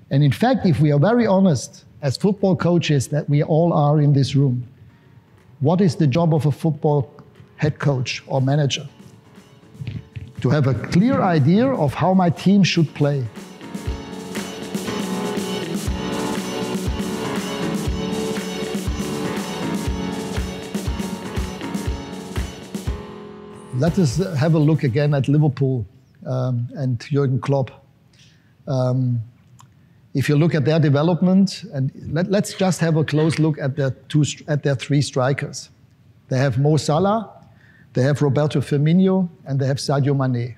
And in fact, if we are very honest, as football coaches that we all are in this room, what is the job of a football head coach or manager? To have a clear idea of how my team should play. Let us have a look again at Liverpool and Jürgen Klopp. If you look at their development, and let's just have a close look at their three strikers. They have Mo Salah, they have Roberto Firmino, and they have Sadio Mane.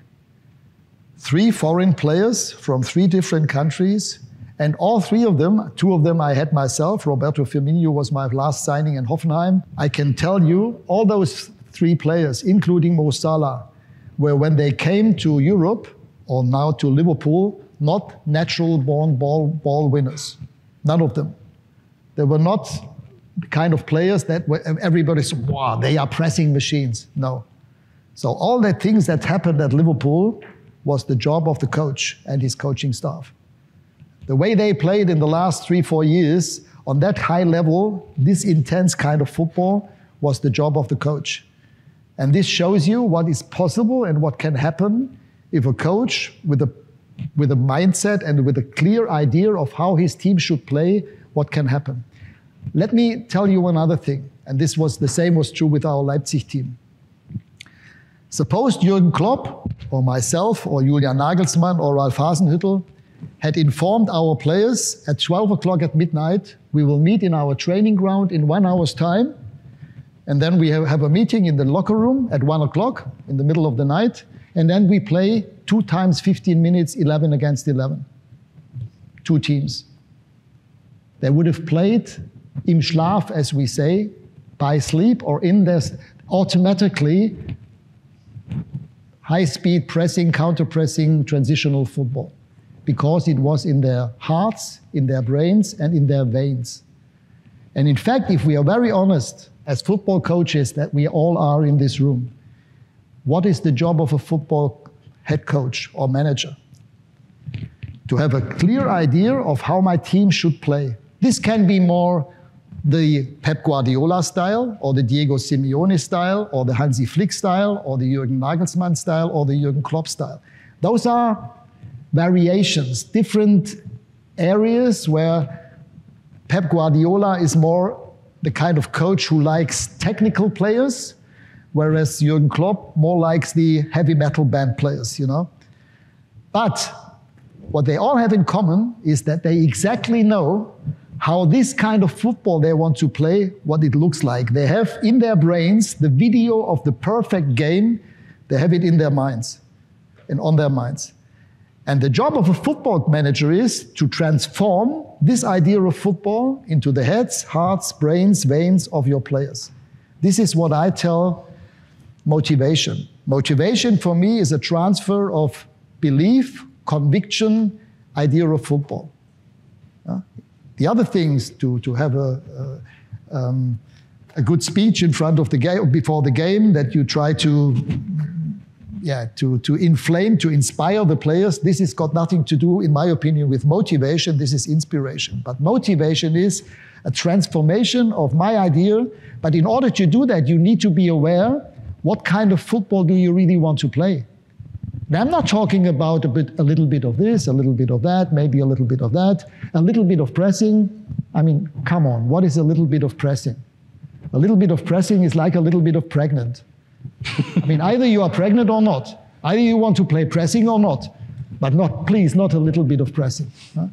Three foreign players from three different countries, and all three of them, two of them I had myself. Roberto Firmino was my last signing in Hoffenheim. I can tell you, all those three players, including Mo Salah, were, when they came to Europe, or now to Liverpool, not natural-born ball winners. None of them. They were not the kind of players that everybody said, wow, they are pressing machines. No. So all the things that happened at Liverpool was the job of the coach and his coaching staff. The way they played in the last 3-4 years on that high level, this intense kind of football, was the job of the coach. And this shows you what is possible and what can happen if a coach with a mindset and with a clear idea of how his team should play, what can happen. Let me tell you another thing, and this was the same was true with our Leipzig team. Suppose Jürgen Klopp, or myself, or Julian Nagelsmann, or Ralf Hasenhüttl had informed our players at 12 o'clock at midnight, we will meet in our training ground in 1 hour's time, and then we have a meeting in the locker room at 1 o'clock in the middle of the night, and then we play 2 times 15 minutes, 11 against 11. 2 teams. They would have played im Schlaf, as we say, by sleep, or in this automatically high-speed pressing, counter-pressing, transitional football, because it was in their hearts, in their brains, and in their veins. And in fact, if we are very honest, as football coaches that we all are in this room, what is the job of a football head coach or manager? To have a clear idea of how my team should play. This can be more the Pep Guardiola style, or the Diego Simeone style, or the Hansi Flick style, or the Jürgen Nagelsmann style, or the Jürgen Klopp style. Those are variations, different areas where Pep Guardiola is more the kind of coach who likes technical players, whereas Jürgen Klopp more likes the heavy metal band players, you know. But what they all have in common is that they exactly know how this kind of football they want to play, what it looks like. They have in their brains the video of the perfect game. They have it in their minds and on their minds. And the job of a football manager is to transform this idea of football into the heads, hearts, brains, veins of your players. This is what I tell motivation. Motivation for me is a transfer of belief, conviction, idea of football. The other things, to have a good speech in front of the game, before the game, that you try to inflame, to inspire the players, this has got nothing to do, in my opinion, with motivation. This is inspiration. But motivation is a transformation of my idea. But in order to do that, you need to be aware, what kind of football do you really want to play? Now, I'm not talking about a little bit of this, a little bit of that, maybe a little bit of that, a little bit of pressing. I mean, come on, what is a little bit of pressing? A little bit of pressing is like a little bit of pregnant. I mean, either you are pregnant or not. Either you want to play pressing or not. But please, not a little bit of pressing. Huh?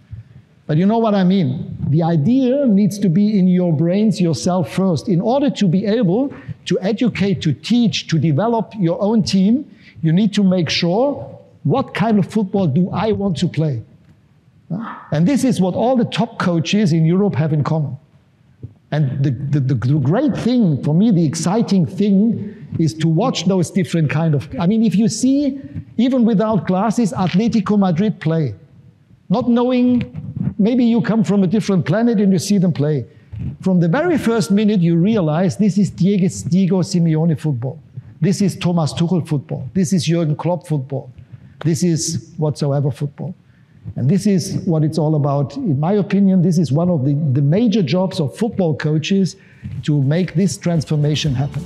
But you know what I mean. The idea needs to be in your brains yourself first. In order to be able to educate, to teach, to develop your own team, you need to make sure, what kind of football do I want to play? And this is what all the top coaches in Europe have in common. And the great thing, for me, the exciting thing, is to watch those different kind of... I mean, if you see, even without glasses, Atletico Madrid play, not knowing, maybe you come from a different planet and you see them play. From the very first minute, you realize this is Diego Simeone football. This is Thomas Tuchel football. This is Jürgen Klopp football. This is whatsoever football. And this is what it's all about. In my opinion, this is one of the major jobs of football coaches to make this transformation happen.